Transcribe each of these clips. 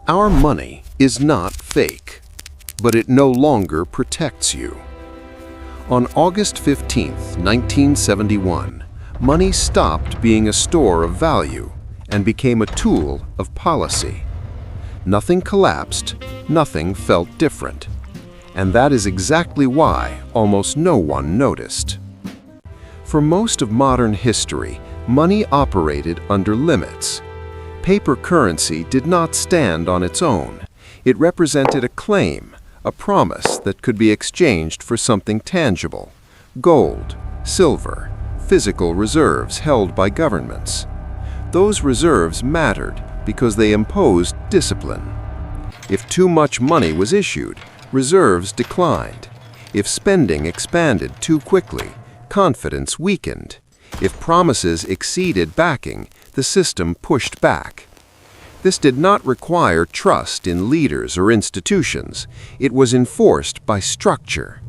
Our money is not fake, but it no longer protects you. On August 15, 1971, money stopped being a store of value and became a tool of policy. Nothing collapsed, nothing felt different. And that is exactly why almost no one noticed. For most of modern history, money operated under limits. Paper currency did not stand on its own. It represented a claim, a promise that could be exchanged for something tangible: gold, silver, physical reserves held by governments. Those reserves mattered because they imposed discipline. If too much money was issued, reserves declined. If spending expanded too quickly, confidence weakened. If promises exceeded backing, the system pushed back. This did not require trust in leaders or institutions. It was enforced by structure.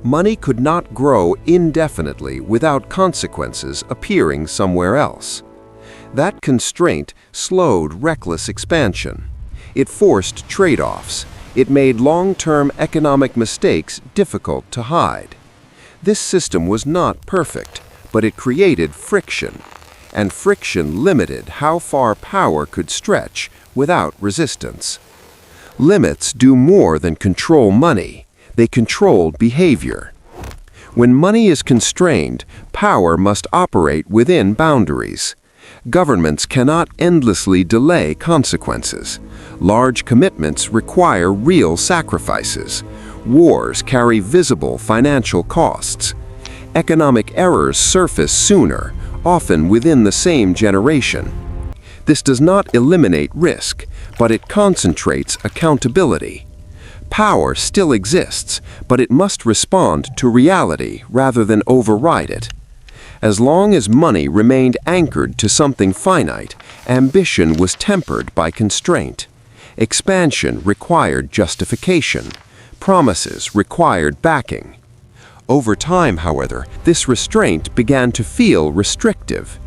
Money could not grow indefinitely without consequences appearing somewhere else. That constraint slowed reckless expansion. It forced trade-offs. It made long-term economic mistakes difficult to hide. This system was not perfect, but it created friction, and friction limited how far power could stretch without resistance. Limits do more than control money. They control behavior. When money is constrained, power must operate within boundaries. Governments cannot endlessly delay consequences. Large commitments require real sacrifices. Wars carry visible financial costs. Economic errors surface sooner, often within the same generation. This does not eliminate risk, but it concentrates accountability. Power still exists, but it must respond to reality rather than override it. As long as money remained anchored to something finite, ambition was tempered by constraint. Expansion required justification. Promises required backing. Over time, however, this restraint began to feel restrictive.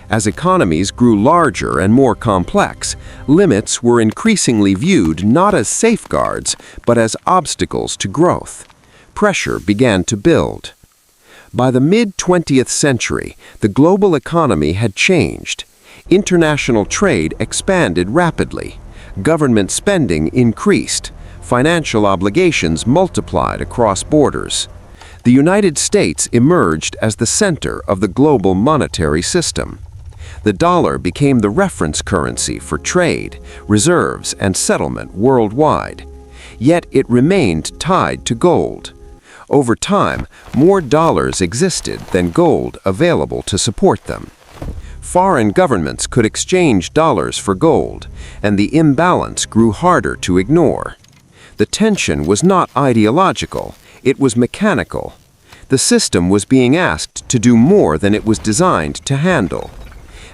As economies grew larger and more complex, limits were increasingly viewed not as safeguards, but as obstacles to growth. Pressure began to build. By the mid-20th century, the global economy had changed. International trade expanded rapidly. Government spending increased. Financial obligations multiplied across borders. The United States emerged as the center of the global monetary system. The dollar became the reference currency for trade, reserves, and settlement worldwide. Yet it remained tied to gold. Over time, more dollars existed than gold available to support them. Foreign governments could exchange dollars for gold, and the imbalance grew harder to ignore. The tension was not ideological, it was mechanical. The system was being asked to do more than it was designed to handle.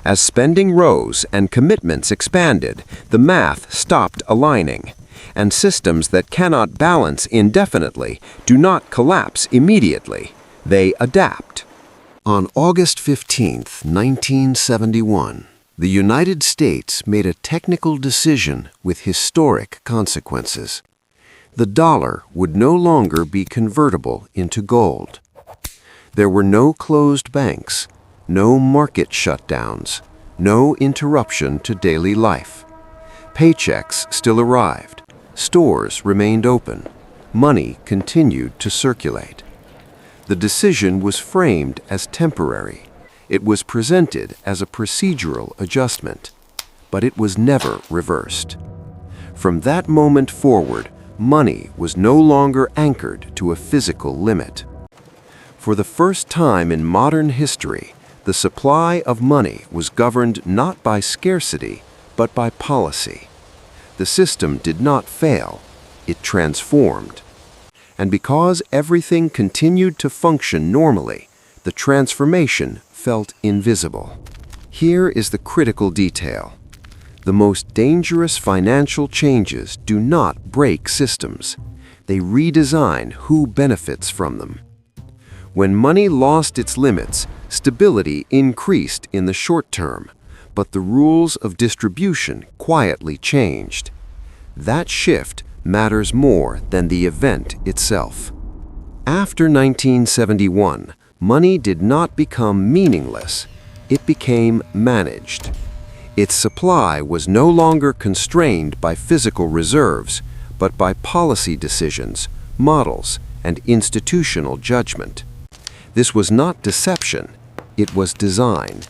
As spending rose and commitments expanded, the math stopped aligning. And systems that cannot balance indefinitely do not collapse immediately. They adapt. On August 15, 1971, the United States made a technical decision with historic consequences. The dollar would no longer be convertible into gold. There were no closed banks, no market shutdowns, no interruption to daily life. Paychecks still arrived. Stores remained open. Money continued to circulate. The decision was framed as temporary. It was presented as a procedural adjustment, but it was never reversed. From that moment forward, money was no longer anchored to a physical limit. For the first time in modern history, the supply of money was governed not by scarcity, but by policy. The system did not fail, it transformed. And because everything continued to function normally, the transformation felt invisible. Here is the critical detail. The most dangerous financial changes do not break systems. They redesign who benefits from them. When money lost its limits, stability increased in the short term, but the rules of distribution quietly changed. That shift matters more than the event itself. After 1971, money did not become meaningless, it became managed. Its supply was no longer constrained by physical reserves, but by policy decisions, models, and institutional judgment. This was not deception, it was design.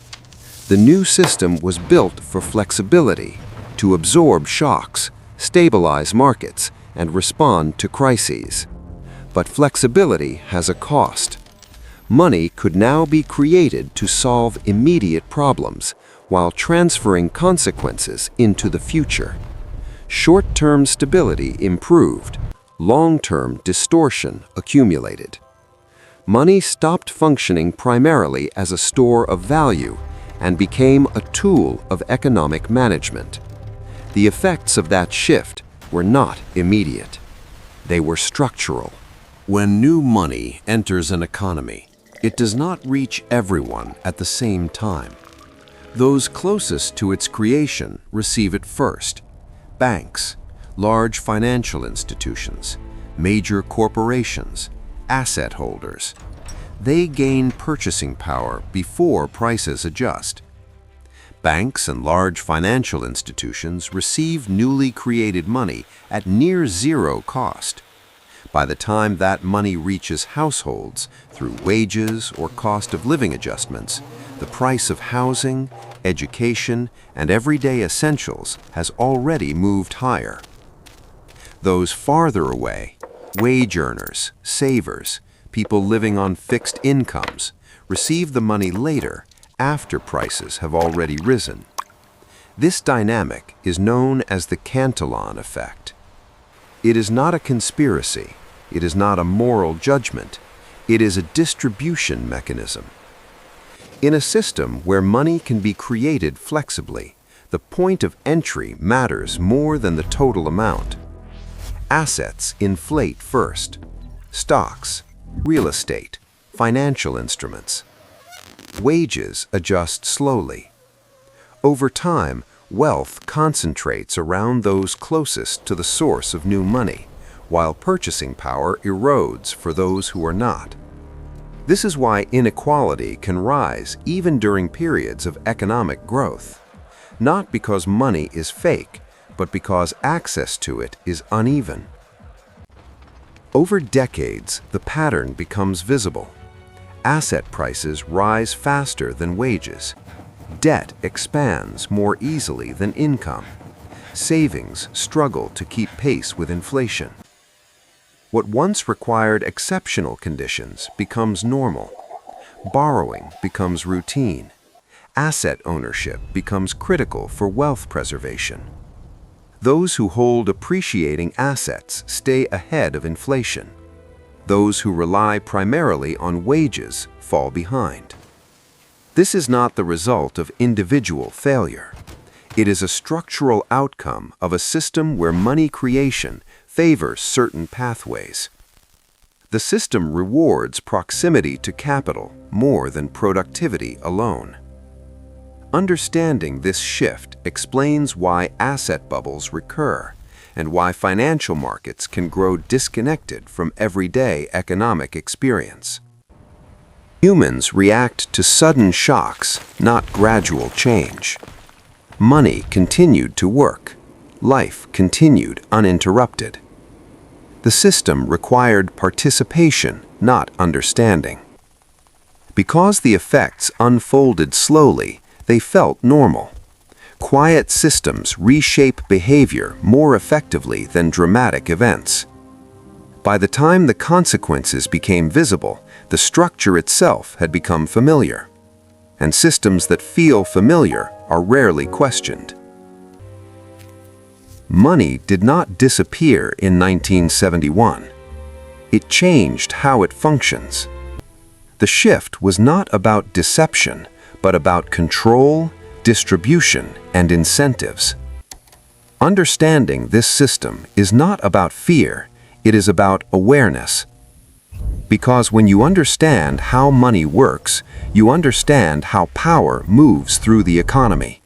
The new system was built for flexibility, to absorb shocks, stabilize markets, and respond to crises. But flexibility has a cost. Money could now be created to solve immediate problems while transferring consequences into the future. Short-term stability improved, long-term distortion accumulated. Money stopped functioning primarily as a store of value and became a tool of economic management. The effects of that shift were not immediate. They were structural. When new money enters an economy, it does not reach everyone at the same time. Those closest to its creation receive it first. Banks, large financial institutions, major corporations, asset holders. They gain purchasing power before prices adjust. Banks and large financial institutions receive newly created money at near zero cost. By the time that money reaches households through wages or cost of living adjustments, the price of housing, education, and everyday essentials has already moved higher. Those farther away, wage earners, savers, people living on fixed incomes, receive the money later after prices have already risen. This dynamic is known as the Cantillon Effect. It is not a conspiracy. It is not a moral judgment. It is a distribution mechanism. In a system where money can be created flexibly, the point of entry matters more than the total amount. Assets inflate first. Stocks, real estate, financial instruments. Wages adjust slowly. Over time, wealth concentrates around those closest to the source of new money, while purchasing power erodes for those who are not. This is why inequality can rise even during periods of economic growth, not because money is fake, but because access to it is uneven. Over decades, the pattern becomes visible. Asset prices rise faster than wages. Debt expands more easily than income. Savings struggle to keep pace with inflation. What once required exceptional conditions becomes normal. Borrowing becomes routine. Asset ownership becomes critical for wealth preservation. Those who hold appreciating assets stay ahead of inflation. Those who rely primarily on wages fall behind. This is not the result of individual failure. It is a structural outcome of a system where money creation favors certain pathways. The system rewards proximity to capital more than productivity alone. Understanding this shift explains why asset bubbles recur and why financial markets can grow disconnected from everyday economic experience. Humans react to sudden shocks, not gradual change. Money continued to work. Life continued uninterrupted. The system required participation, not understanding. Because the effects unfolded slowly, they felt normal. Quiet systems reshape behavior more effectively than dramatic events. By the time the consequences became visible, the structure itself had become familiar. And systems that feel familiar are rarely questioned. Money did not disappear in 1971. It changed how it functions. The shift was not about deception, but about control, distribution, and incentives. Understanding this system is not about fear, it is about awareness. Because when you understand how money works, you understand how power moves through the economy.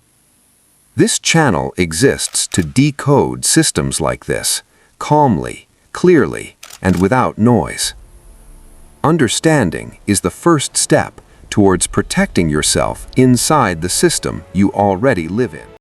This channel exists to decode systems like this, calmly, clearly, and without noise. Understanding is the first step towards protecting yourself inside the system you already live in.